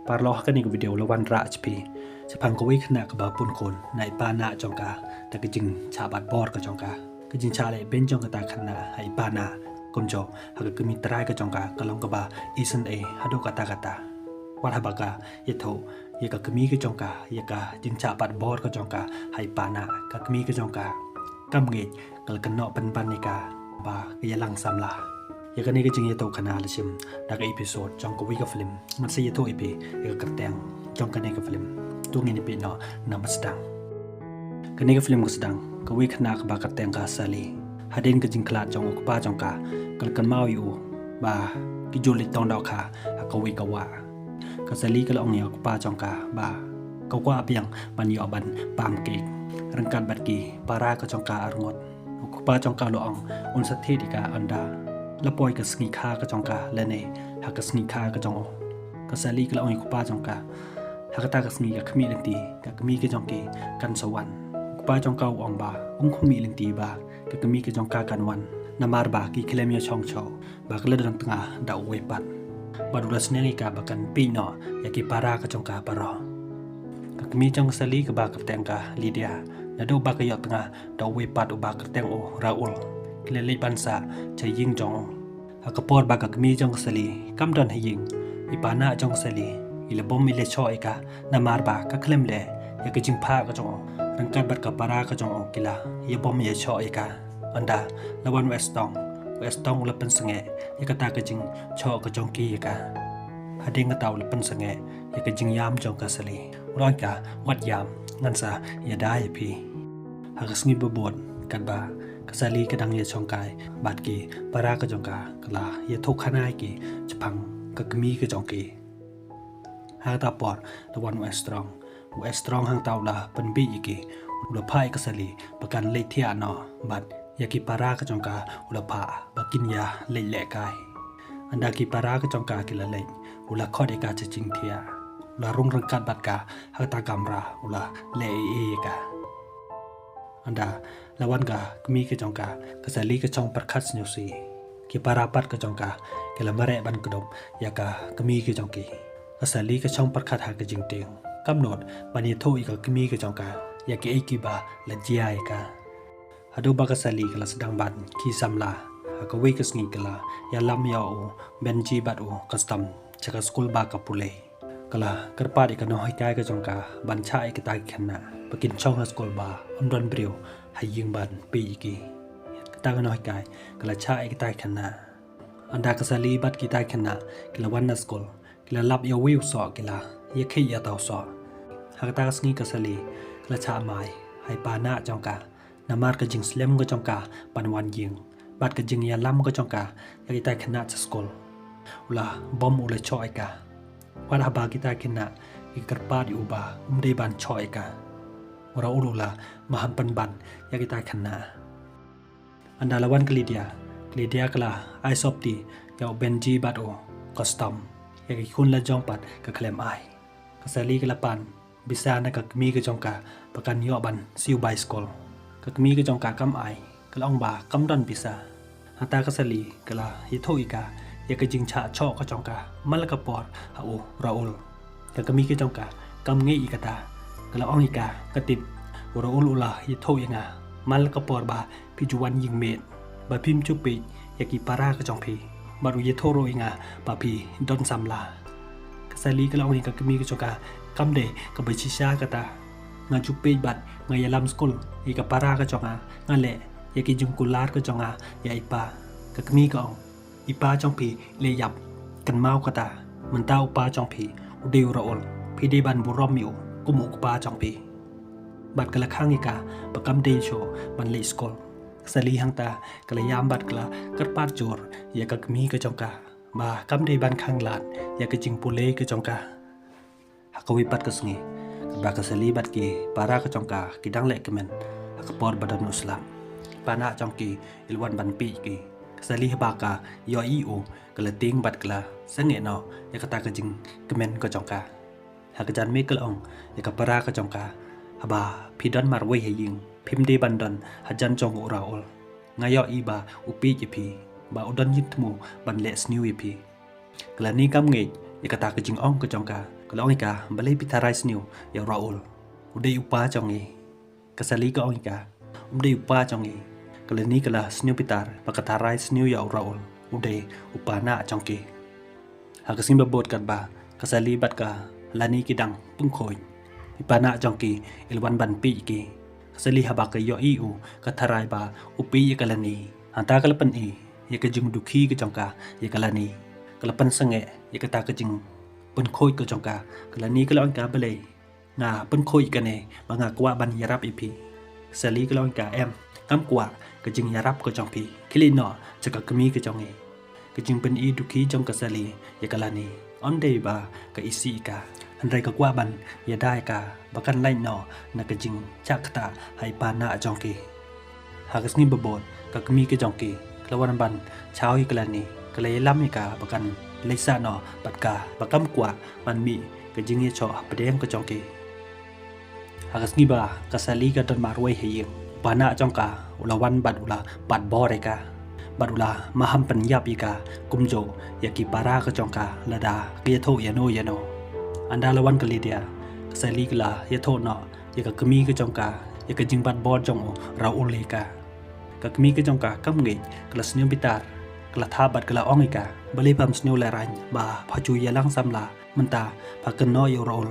parloh kan ni video lawan raj pi sepang ko wik na ka ba pun kon nai pa na jongka ta ke jing cha bat bor ka jongka ke jing cha le ben jong ka ta khana hai pa na kom jo ha ka mi trai ka jongka ka long ka ba isen e hado kata wat ha ba ka ye tho ye ka mi ka jongka ye ka jing cha bat bor ka jongka hai pa na ka mi ka jongka kam nge kal kan no pan ni ka ba ke ya lang sam la ya kan ni ke jing ye to khana la sim da ka episode jong ko wi ka film man se ye to epi ye ka teng jong kan ni ka film tu ngin pi no nam sedang kan ni ka film ko sedang ka wi khana ka ba ka teng ka sali hadin ka jing kla jong ko pa jong ka kal kan mau yu ba ki juli tong dau kha ka wi ka wa ka sali ka long ya ko pa jong ka ba ka kwa piang ban yo ban pam ke rangkan bat ki para ka jong ka arngot ko pa jong ka lo ong un sa the di ka anda la poi ka sngi kha ka jong ka le ne ha ka sngi kha ka jong ka sali ka long ko pa jong ka ha ka ta ka sngi ka khmi leng ti ka khmi ka jong ke kan sawan ko pa jong ka ong ba ung khmi leng ti ba ka khmi ka jong ka kan wan namar ba ki klem yo chong cho ba ka le dang tanga da we pat ba du la sngi ka ba kan pi no ya ki para ka jong ka paro ka khmi jong sali ka ba ka teng ka lidia na do ba ka yo tanga da we pat ba ka teng o raul kile le ban sa chai ying jong ha ka por ba ka khmi jong sali kam don ha ying ipana jong sali ila bom mi le cho eka na mar ba ka klem le ya ke jing pha ka jong rang kan bat ka para ka jong kila ya bom ye cho eka anda lawan westong la pen sange ya ka ta ka jing cho ka jong ki eka hading ka taw la pen sange ya ka jing yam jong ka sali ron ka wat yam ngan sa ya dai pi ha ka sngi bo bon kan ba ka sali ka dang ye chong kai bat ki para ka jong ka kala ya thok khanai ki chpang ka kmi ka jong ki ha ta por the one westong hang tau la pen bi ki ula phai ka sali pakan le thia no bat ya ki para ka jong ka ula pha bakin ya le le kai anda ki para ka jong ka ki la le ula khode ka ching thia la rung rang kat bat ka ha ta kamra ula le e ka anda lawan ka kmi ka jong ka sali ka chong par khat snu si ki para pat ka jong ka ke la mare ban kdom ya ka kmi ka jong ki asali ka chong par khat ha ka jing ting kam not bani thoi ka kmi ka jong ka ya ki ai ki ba la jia ka hadu ba ka sali ka la sedang ban ki samla ha ka we ka sngi ka la ya lam ya o benji bat o custom chaka school ba ka pule kala karpa di ka no hai kai ka jong ka ban cha ai ka ta khanna pakin chong ha school ba ondon brio hai ying ban pi ki ka ta ka no hai kai kala cha ai ka ta khanna anda ka sali bat ki ta khanna kila wan na school kila lap ya wiu so kila ye khei ya taw so ha ka ta ka sngi ka sali kila cha mai hai pa na jong ka namar ka jing slem ka jong ka pan wan ying bat ka jing ya lam ka jong ka ya ki ta khanna cha school ula bom ula cho ai ka wan ha ba ki ta khanna ki karpa di uba umde ban cho ai ka ora ulula maham pan ban ya ki ta khanna anda lawan klidia kala ai sop ti ya benji bat o custom ya ki khun la jong pat ka klem ai ka sali ka la pan bisa na ka mi ka jong ka pakan yo ban siu bai school ka mi ka jong ka kam ai ka long ba kam don bisa hata ka sali kala hi thoi ka ya ka jing cha cho ka jong ka mal ka por ha o raul ka mi ka jong ka kam nge i ka ta kala ong i ka ka tip raul ula hi thoi nga mal ka por ba pi juwan ying met ba phim chu pe ya ki para ka jong phi ba ru ye thoro inga ba phi don samla ka sali ka long i ka mi ka jong ka kam de ka ba chi sha ka ta nga chu pe bat nga ya lam school i ka para ka jong nga le ya ki jung kular ka jong ya ipa ka mi ka ong ipa jong phi le yap kan mau ka ta man ta upa jong phi u de ro ol phi de ban bu rom miu ku mu pa jong phi bat ka la khang i ka ba kam de sho ban le school sali hang ta kala yam bat kala kar pat jor ya ka mi ka jong ka ba kam de ban khang lat ya ka jing pule ka jong ka ha ka wi pat ka sngi ba ka sali bat ki para ka jong ka ki dang le kemen ha ka por badan uslam pana jong ki ilwan ban pi ki sali ba ka yo i o kala ting bat kala sange no ya ka ta ka jing kemen ka jong ka ha ka jan me kala ong ya ka para ka jong ka haba phi don mar we he ying phim de ban don hajan jong ora ol ngayo iba upi jipi ba udon yit mu ban le sniu ipi klani kam nge ikata ka jing ong ka jong ka kalau ika balai pitarai sniu ya Raul udah upa jongi kasali ka ika udah upa jongi kalau ni kalau sniu pitar pakatarai sniu ya Raul udah upa na jongi hakasin babot kan ba kasali bat ka lani kidang pungkoi ipana jongi ilwan ban pi ki kasali habak yo iu katarai ba upi kalani anta kalapan ya kejung duki ke jongka ya kalani kalapan sange ya kata kejung pun khôi ke jongka kalani kalau angka balai nga pun khôi ke ne manga kwa ban yarap ipi sali kalau angka em kam kwa kejung yarap ke jongpi kilino jaka kemi ke jongi kejung pen i duki jongka sali ya kalani onde ba ke isi ka handai ka kwa ban ya dai ka bakan lain no na kejung chakta hai pana jongki hagas ni babot ka kemi ke jongki kelawan ban chau i kalani kalai lam i ka bakan leisa no batka bakam kwa man mi ke jingi cho pedeng ke jongki hagas ni ba kasali ka don marwai he pana jongka ulawan bad ula bad boreka bad ula maham penyap ika kumjo yaki para ke jongka lada ke tho yano anda lawan kali dia kasali kala yatho no yaka kemi ke jongka yaka jing bad bor jong Raul leka ka kemi ke jongka kam ngi kala sniu bitar kala thabat kala ongika balai pam sniu larang ba phaju yalang samla menta phaken no yo Raul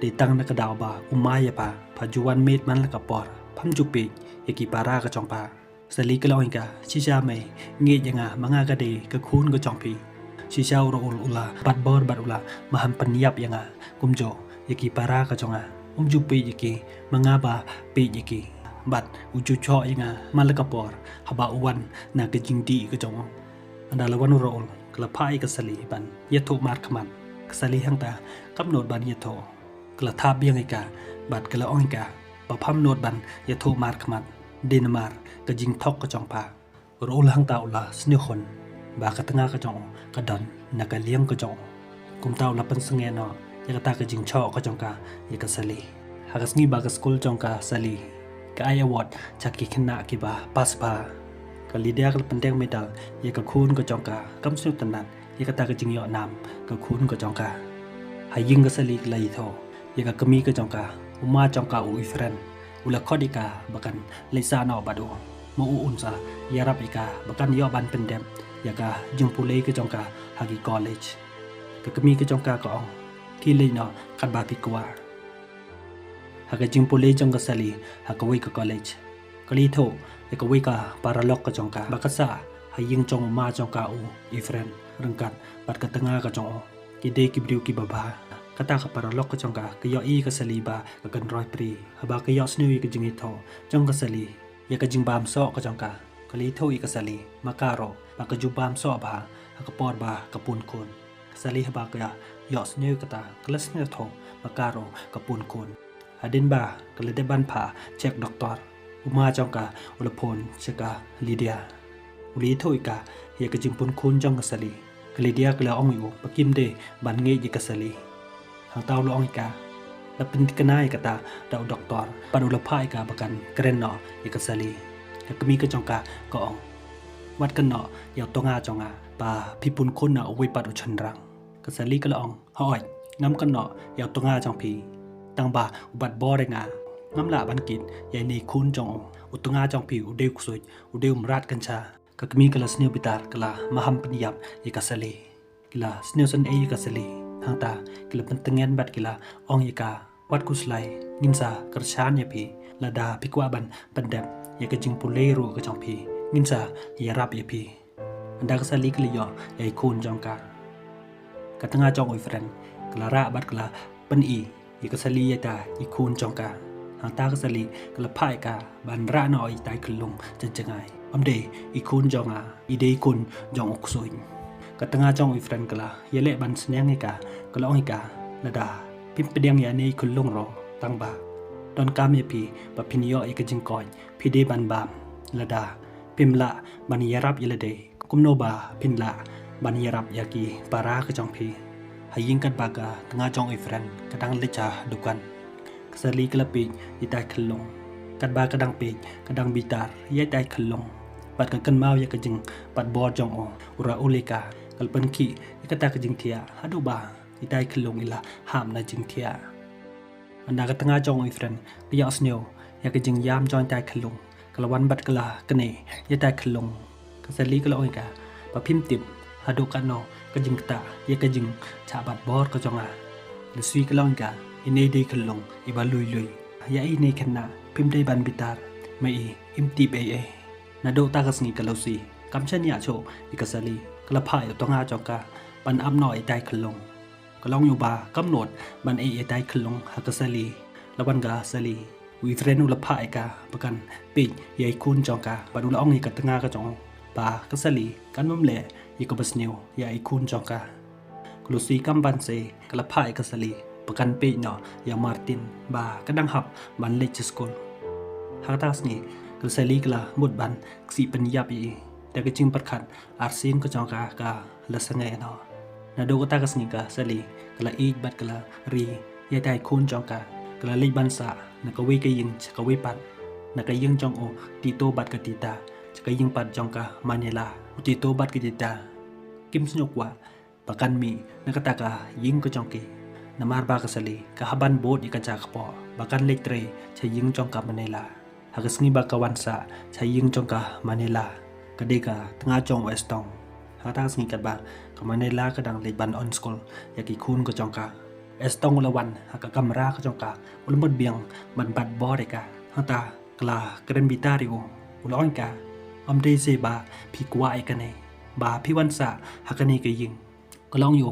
de tang na ka daw ba umaya pa phajuan met man la ka por pham jupi yaki para ka jongpa sali kala ongika shisha mai ngi yanga manga ka de ka khun ka jongpi shisha Raul ula bad bor bad ula maham penyap yanga kumjo yaki para ka jonga jupi yaki manga ba pe yaki bat uju cho inga malakapor haba uwan na kejing di ke jong anda lawan Raul kala pai ka sali ban yatho mar khaman kasali hangta kam not ban yatho kala thab yang ika bat kala ongika ba pham not ban yatho mar khaman dinamar kejing thok ka jong pa Raul hangta ula sni khon ba ka tanga ka jong ka don na ka liang ka jong kum taw la pan sange no yakata kejing cho ka jong ka yakasali hagas ngi ba ka school jong ka sali ka ai award chaki khna ki ba paspa ka lidia ka pendeng medal ye ka khun ko jongka kam su tanan ye ka ta ka jing yo nam ka khun ko jongka haying ka sali lai tho ye ka kami ka jongka uma jongka u ifren ula khodika bakan leisa no badu mo u unsa yarap ika bakan yo ban pendem ya ka jumpulei ka jongka hagi college ka kami ka jongka ko ong ki le no kan ba pikwa haka jimpule jong ka sali haka wei ka college kali tho ka wei ka paralok ka jong ka bakasa haying jong ma jong ka u ifren rengkat bat ka tanga ka jong ki de ki bdiu ki baba kata ka paralok ka jong ka yo i ka sali ba ka kan roi pri haba ka yo snu i ka jingi tho jong ka sali ya ka jing bam so ka jong ka kali tho i ka sali makaro ba ka ju bam so ba haka por ba ka pun kun sali haba ka yo snu ka ta klas ne tho makaro ka pun kun adin ba kala de ban pha cek doktor uma jongka ulapon cheka lidia uli thoika ye ka jingpun khun jong ka sali kalidia kala ong yu pakim de ban nge ji ka sali hang taw lo ong ka la pin kanai ka ta daw doktor pan ulaphai ka bakan kren no ye ka sali ka kami ka jongka ko ong wat kan no ya tonga jonga ba pipun khun na oi pat u chanrang ka sali kala ong hoi ngam kan no ya tonga jong pi tang ba ubat bore nga ngam la ban kit yai nei khun jong utunga jong pi udeu kusoi udeu mrat kancha ka kami kala sneu bitar kala maham pniyap ye kasali kila sneu san ei kasali hangta kila pentengen bat kila ong yika wat kuslai ngimsa kerchan ye pi lada pikwa ban pendem ye ka jing puleru ka jong pi ngimsa ye rap ye pi anda kasali kli yo yai khun jong ka katanga jong oi friend kala ra bat kala pen i ye ka sali ya ta i khun jongka hang ta ka sali kala phai ka ban ra no i tai khulung changai amde i khun jonga i de kun jong ok soin ka tanga jong i friend kala ye le ban sneng ka kala ong ka lada pim pedeng ya nei khulung ro tang ba don kam ye pi ba pinyo i ka jing koin pi de ban bam lada pimla ban yarap ye le de kumno ba pinla ban yarap yaki para ka jong pi haying kat baga tengah jong ifran kadang leca dukan kesali kelapi itai kelong kat ba kadang pe kadang bitar ye tai kelong pat kan mau ya kejing pat bor jong o ura ulika kalpan ki ikata kejing tia adu ba ได้ขึ้นลงอีละห้ามนะจึงเทียอันดากตงาจองอีเฟรนก็ยอสเนียวอยากจึงยามจอยได้ขึ้นลงกละวันบัดกละกันเนยได้ขึ้นลงก็สลีก็ละองกาปะพิมติบฮาดูกันนอก็จึงตาอยากจึงชาบัดบอดก็จงอาหรือซีก็ละองกาอินเนได้ขึ้นลงอีบาลุยยาอีเนขณะพิมได้บันบิตาร์ไม่อิมติบนาดูตากสงีกะลซีกำชันยาโชอิกสลีกละพายต้องอาจองกาบันอับหน่อยได้ขึ้นลงก็ลองอยู่บากำหนดบันได้ขึ้นลงฮักสลีละบันกาสลีวิเฟรนุละพายกาประกันปียายคุณจองกาบันอุละองอีกตงากะจองบากสลีกันมั่มเล่ยิกบัสเนียวยายคุณจองกากลุซีกัมบันเซกละพายกสลีประกันปีเนาะยามาร์ตินบากระดังหับบันเลจสกุลฮักตาสนีกสลีกละมุดบันกสีปัญญาปีแต่ก็จึงประคัดอาร์ซินก็จองกาละสังเกตเนาะนาดูก็ตากสนีกาสลีกละอีกบัดกละรียายได้คุณจองกากละลีบันสานักวิกยิงชกวิปัดนักยิงจองโอตีโตบัดกติตาชกยิงปัดจองกามาเนลาตีโตบัดกติตากิมสนุกว่าประกันมีนักตากายิงก็จองกีนามาร์บากสลีกะฮับันโบดอีกจากปอบักันเล็กเตรใช้ยิงจองกามาเนลาหากสงีบากวันสาใช้ยิงจองกามาเนลากะเดกาทงาจองเวสตองหากทางสงีกัดบากมาเนลากะดังเลบันออนสกอลยากิคูนก็จองกาเอสตองอุลวันหากกัมราก็จองกาอุลมดเบียงบันบัดบอเดกาฮังตากลากระเดนบิตาริโออุลออนกาอมเดเซบาพิกวาไอกันเนบาพิวันสาหากเนกยิงก็ลองอยู่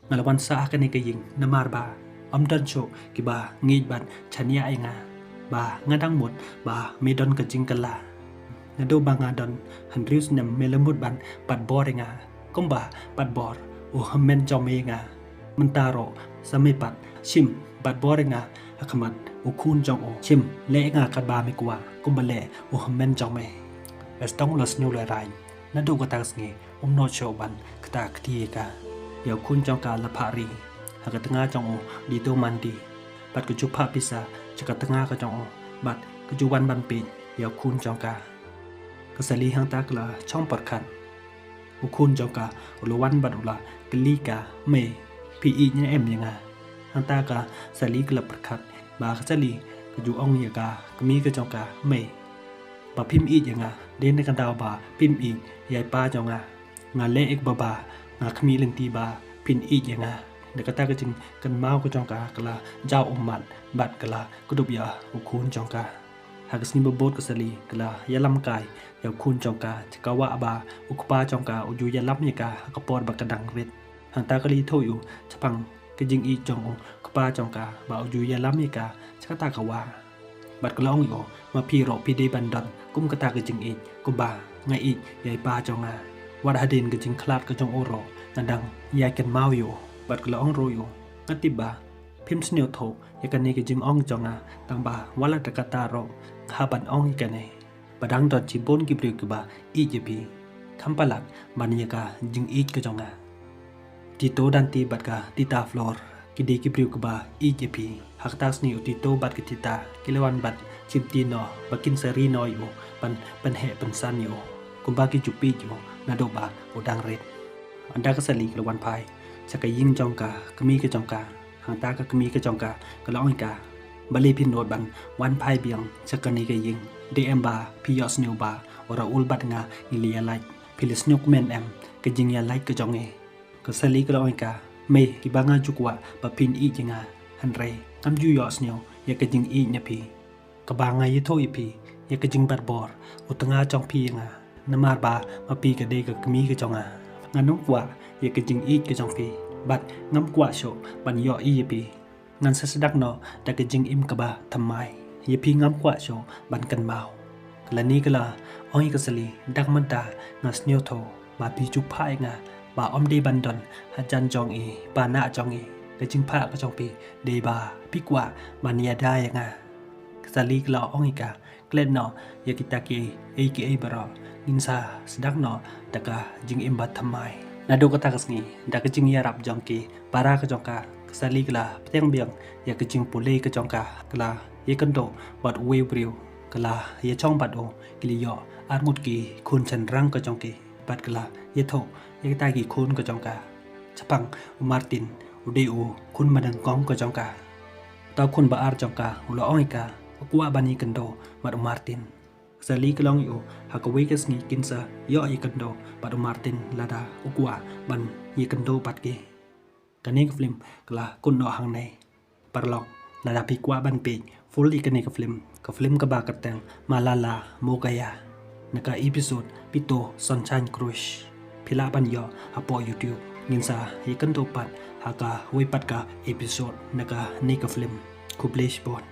งาลวันสาหากเนกยิงนามาร์บาอมดันโชกิบางีดบันชันยาไองาบางาดังหมดบาเมดอนกจิงกันลานาดูบางาดอนฮันริสเนมเมลมุดบันปัดบอเรงากุมบาปัดบอร์โอฮัมเมนจอมเองามันตาโรสมัยปัดชิมปัดบอเรงาฮักมัดอุคูนจองโอชิมเละงาคัดบาไม่กว่ากุมบาเล่โอฮัมเมนจอมเมเอสต้องลอสนิวเลไรนาดูกตากสเงโนโชบันกตากทีกาเดี๋ยวคุณจองกาละพารีหากตงาจองโอดีโตมันดีบัดกุจุภาพิซาจะกตงากจองโอบัดกุจุวันบันปีเดี๋ยวคุณจองกากสลีหังตากละช่องปอดขันอุคุณจองกาอุลวันบัดอุลากลีกาเมพีอีเนี่ยเอ็มยังไงหังตากาสลีกละปอดขันบากสลีกุจุองยากากมีกจองกาเมบาพิมอียังไงเดนในกันดาวบาพิมอียายป้าจองงาเละเอกบาบางาขมีเลนตีบาพินอียังไงเด็กตาก็จึงกันเมาก็จองกากละเจ้าอมมัดบัดกละก็ดุบยาอุคุณจองกาหากสนิบโบดก็สลีกละยาลำกายยาคุณจองกาจะกาวะบาอุกปาจองกาอุยุยาลับเนกากปอดบักกระดังเร็ดหางตากะลีโทอยู่จะพังก็ยิงอีจองอุกปาจองกาบาอุยุยาลับเนกาชะตากาวาบัดกระล่องอยู่มาพีโรพีเดบันดอนกุมกระตากระจิงอีกุบาไงอียายปาจองาวัดฮดินกระจิงคลาดกระจงโอโรนันดังยายกันเมาอยู่บัดกระล่องโรอยู่นัติบาพิมสเนียวโถยากันเนกจิงอ่องจองาตังบาวัลตะกตาโรข้าบันอ่องกันเนบัดังตอนจีบนกิบริกบาอีเจปีคำปลักบันยากาจิงอีกจองาติโตดันตีบัดกาติตาฟลอร์กิดีกิบริกบาอีเจพีหักตาสเนียวติโตบัดกิติตากิเลวันบัดชิบตีนอบักินเซรีนออยู่ปันเหปันซันอยู่กุมบากิจุปีอยู่นาโดบาโอดังเรดอันดากสลีกิเลวันพายจะกยิงจองกากมีกจองกาหางตากกมีกจองกากละอ้อยกาบาลีพินโนดบันวันพายเบียงจะกันนี้กยิงเดเอ็มบาพิยอสเนวบาอราอุลบัดงาอิเลียไลพิลิสนุกเมนเอ็มกยิงยาไลกจองเอกสลีกละอ้อยกาเมกิบางาจุกวะปะพินอีจงาฮันเรอัมยูยอสเนวยากยิงอีเนพีกบางายโทอีพียากยิงบัดบอร์อุตงาจองพีงานามาบามาปีกะเดกกมีกจองางานนกว่ายากจิงอีกจองฟีบัดงำกว่าโชบันยออีปีงานสัสดักนอแต่กจิงอิมกบาทำไมยพีงำกว่าโชบันกันเมากละนี้ก็ละอ้อยกสลีดักมันตางาสเนียวโทบาปีจุพายงาบาอมเดบันดอนฮัจันจองเอปานาจองเอกจิงพากจองปีเดบาพิกว่าบานียได้ยังาสลีกละอ้อยกาเกลนนอยากิตาเกเอเกเอบรอนินซาสดักนอแต่กจิงอิมบัดทำไมนาดูกตากสงีดักจิงยารับจองกีปารากจองกาสลีกลาเพียงเบียงอยากจิงปุเลกจองกากลาเยกันโดบัดเวบริวกลาเยช่องบัดโอกิลิยออาร์มุดกีคุณชันรังกจองกีบัดกลาเยโทเยตากีคุณกจองกาชปังอุมาร์ติน udio kun madang kong ko jongka tau kun baar jongka ulo ongika kuwa bani kendo madu Martin sali kelong yo hakawe kes ngi kinsa yo i kendo madu Martin lada ukwa ban yi kendo patke kaning film kala kun no hang nei parlok lada pi kwa ban pe full i kaning ka film ka ba kateng malala mogaya naka episode pito sunshine cruise pila ban yo apo YouTube nginsa hi kendo pat haka we pat ka episode naka nika film kublish bon